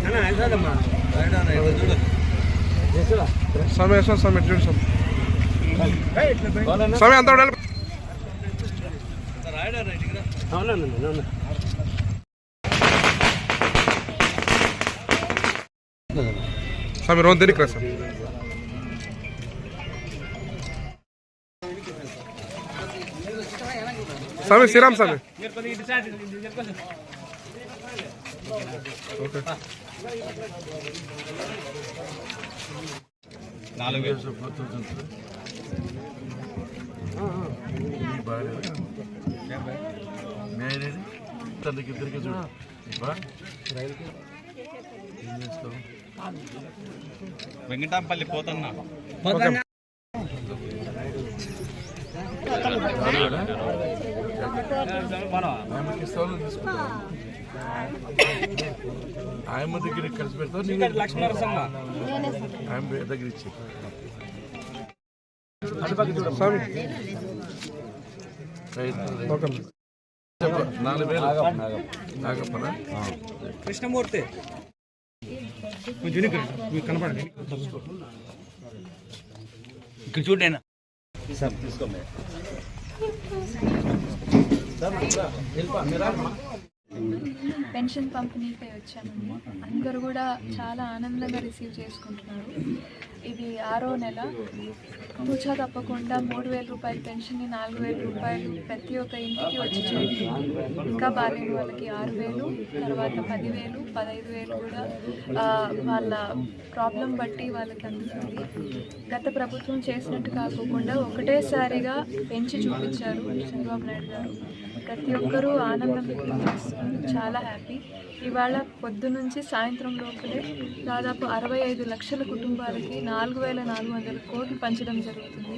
समय अंत समय रोज देनी सर समय श्रीराम समय ओके 4,000 తల్లికి ఇద్దరికి చూడు వెంకటాంపల్లి పోతున్నా ఆయమ్మ దగ్గర కలిసి పెడతావు ఆయమ్మ దగ్గర ఇచ్చి కృష్ణమూర్తి కనపడండి ఇక్కడ చూడేనా తీసుకోండి పెన్షన్ పంపిణీపై వచ్చానండి. అందరూ కూడా చాలా ఆనందంగా రిసీవ్ చేసుకుంటున్నారు. ఇది 6వ నెల. తూచా తప్పకుండా 3,000 రూపాయల పెన్షన్ని 4,000 రూపాయలు ప్రతి ఒక్క ఇంటికి వచ్చి చేరుతుంది. ఇంకా బాలేని వాళ్ళకి 6,000, తర్వాత 10,000, 15,000 కూడా వాళ్ళ ప్రాబ్లం బట్టి వాళ్ళకి అందుతుంది. గత ప్రభుత్వం చేసినట్టు కాకుండా ఒకటేసారిగా పెంచి చూపించారు చంద్రబాబు నాయుడు గారు. ప్రతి ఒక్కరూ ఆనందం వ్యక్తం చేస్తున్నారు. చాలా హ్యాపీ. ఇవాళ పొద్దునుంచి సాయంత్రం లోపలే దాదాపు 65 లక్షల కుటుంబాలకి 4,400 కోట్లు పంచడం జరుగుతుంది.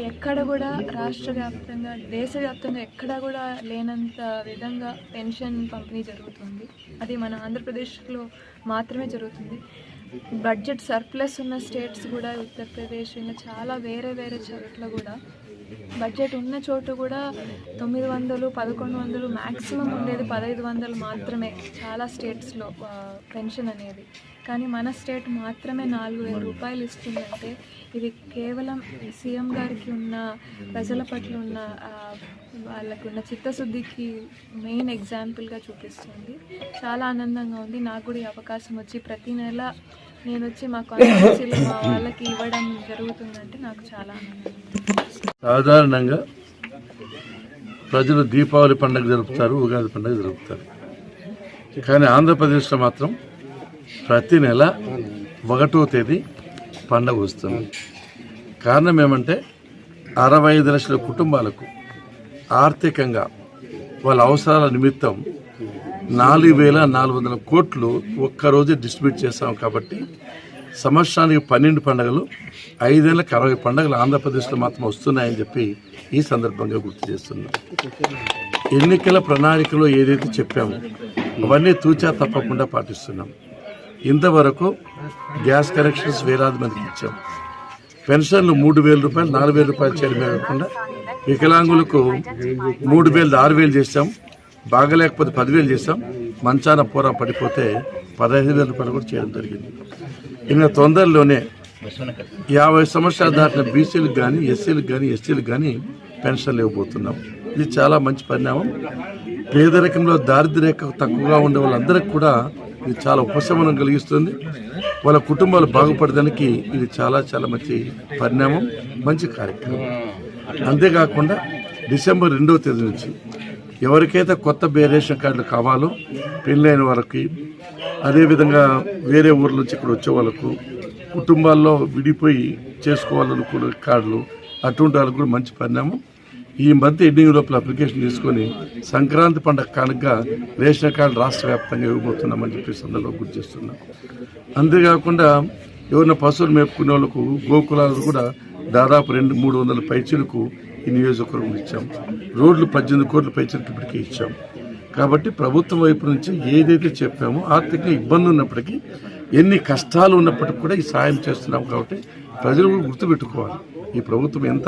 ఎక్కడ కూడా రాష్ట్ర వ్యాప్తంగా దేశవ్యాప్తంగా ఎక్కడా కూడా లేనంత విధంగా పెన్షన్ పంపిణీ జరుగుతుంది. అది మన ఆంధ్రప్రదేశ్లో మాత్రమే జరుగుతుంది. బడ్జెట్ సర్ప్లస్ ఉన్న స్టేట్స్ కూడా ఉత్తరప్రదేశ్ ఇంకా చాలా వేరే చోట్ల కూడా బడ్జెట్ ఉన్న చోటు కూడా 900, 1,100 మ్యాక్సిమం ఉండేది 1,500 మాత్రమే చాలా స్టేట్స్లో పెన్షన్ అనేది. కానీ మన స్టేట్ మాత్రమే 4,000 రూపాయలు ఇస్తుందంటే ఇది కేవలం సీఎం గారికి ఉన్న ప్రజల పట్ల ఉన్న వాళ్ళకు ఉన్న చిత్తశుద్ధికి మెయిన్ ఎగ్జాంపుల్గా చూపిస్తుంది. చాలా ఆనందంగా ఉంది. నాకు కూడా ఈ అవకాశం వచ్చి ప్రతి నెల నేను వచ్చి మా కాన్స్టిట్యూన్సీలో మా వాళ్ళకి ఇవ్వడం జరుగుతుందంటే నాకు చాలా ఆనందంగా ఉంది. సాధారణంగా ప్రజలు దీపావళి పండుగ జరుపుతారు, ఉగాది పండుగ జరుపుతారు. కానీ ఆంధ్రప్రదేశ్లో మాత్రం ప్రతి నెల 1వ తేదీ పండుగ వస్తుంది. కారణం ఏమంటే 65 లక్షల కుటుంబాలకు ఆర్థికంగా వాళ్ళ అవసరాల నిమిత్తం 4,400 కోట్లు ఒక్కరోజు డిస్ట్రిబ్యూట్ చేస్తాం. కాబట్టి సంవత్సరానికి 12 పండుగలు, 5 ఏళ్ళకి 60 పండుగలు ఆంధ్రప్రదేశ్లో మాత్రం వస్తున్నాయని చెప్పి ఈ సందర్భంగా గుర్తు చేస్తున్నాం. ఎన్నికల ప్రణాళికలో ఏదైతే చెప్పామో అవన్నీ తూచా తప్పకుండా పాటిస్తున్నాం. ఇంతవరకు గ్యాస్ కనెక్షన్స్ వేలాది మందికి ఇచ్చాం. పెన్షన్లు 3,000 రూపాయలు, 4,000 రూపాయలు చేయడమే కాకుండా వికలాంగులకు 3,000, 6,000 చేస్తాం. బాగలేకపోతే 10,000 చేస్తాం. మంచాన పూర పడిపోతే 15,000 రూపాయలు కూడా చేయడం జరిగింది. ఇంకా తొందరలోనే 50 సంవత్సరాలు దాటిన బీసీలకు కానీ, ఎస్సీలకు కానీ, ఎస్టీలకు కానీ పెన్షన్లు ఇవ్వబోతున్నాం. ఇది చాలా మంచి పరిణామం. పేదరికంలో దారిద్ర్యరేఖ తక్కువగా ఉండే వాళ్ళందరికీ కూడా ఇది చాలా ఉపశమనం కలిగిస్తుంది. వాళ్ళ కుటుంబాలు బాగుపడడానికి ఇది చాలా మంచి పరిణామం, మంచి కార్యక్రమం. అంతేకాకుండా డిసెంబర్ 2వ తేదీ నుంచి ఎవరికైతే కొత్త రేషన్ కార్డులు కావాలో పెళ్ళైన వాళ్ళకి, అదేవిధంగా వేరే ఊర్ల నుంచి ఇక్కడ వచ్చే వాళ్ళకు, కుటుంబాల్లో విడిపోయి చేసుకోవాలనుకునే కార్డులు, అటువంటి వాళ్ళకు కూడా మంచి పరిణామం. ఈ మంత్ ఎండింగ్ లోపల అప్లికేషన్ తీసుకొని సంక్రాంతి పండుగ కానుకగా రేషన్ కార్డు రాష్ట్ర వ్యాప్తంగా ఇవ్వబోతున్నామని చెప్పి సందర్భంగా గుర్తు చేస్తున్నాం. అంతేకాకుండా ఎవరైనా పశువులు మేపుకునే వాళ్ళకు గోకులాలు కూడా దాదాపు 200-300 పైచీలకు ఈ నియోజకవర్గం ఇచ్చాం. రోడ్లు 18 కోట్ల పైచీలకు ఇప్పటికీ ఇచ్చాం. కాబట్టి ప్రభుత్వం వైపు నుంచి ఏదైతే చెప్పామో ఆర్థిక ఇబ్బంది ఉన్నప్పటికీ, ఎన్ని కష్టాలు ఉన్నప్పటికీ కూడా ఈ సాయం చేస్తున్నాం. కాబట్టి ప్రజలు కూడా గుర్తుపెట్టుకోవాలి, ఈ ప్రభుత్వం ఎంత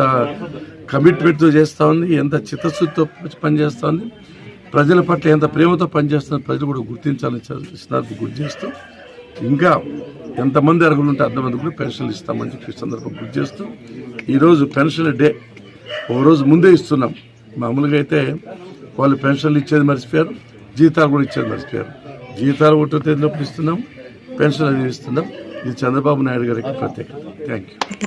కమిట్మెంట్తో చేస్తూ ఉంది, ఎంత చిత్తశుద్ధితో పనిచేస్తూ ఉంది. ప్రజల పట్ల ఎంత ప్రేమతో పనిచేస్తున్న ప్రజలు కూడా గుర్తించాలని సందర్భం గుర్తు చేస్తూ ఇంకా ఎంతమంది అర్హులు ఉంటే అంతమంది కూడా పెన్షన్లు ఇస్తామని చెప్పి ఈ సందర్భం గుర్తు చేస్తూ ఈరోజు పెన్షన్ డే ఒక రోజు ముందే ఇస్తున్నాం. మామూలుగా అయితే వాళ్ళు పెన్షన్లు ఇచ్చేది మర్చిపోయారు, జీతాలు కూడా ఇచ్చేది మర్చిపోయారు. జీతాలు 1వ తేదీనప్పుడు ఇస్తున్నాం, పెన్షన్ అది ఇస్తున్నాం. ఇది చంద్రబాబు నాయుడు గారికి ప్రత్యేకత. Thank you.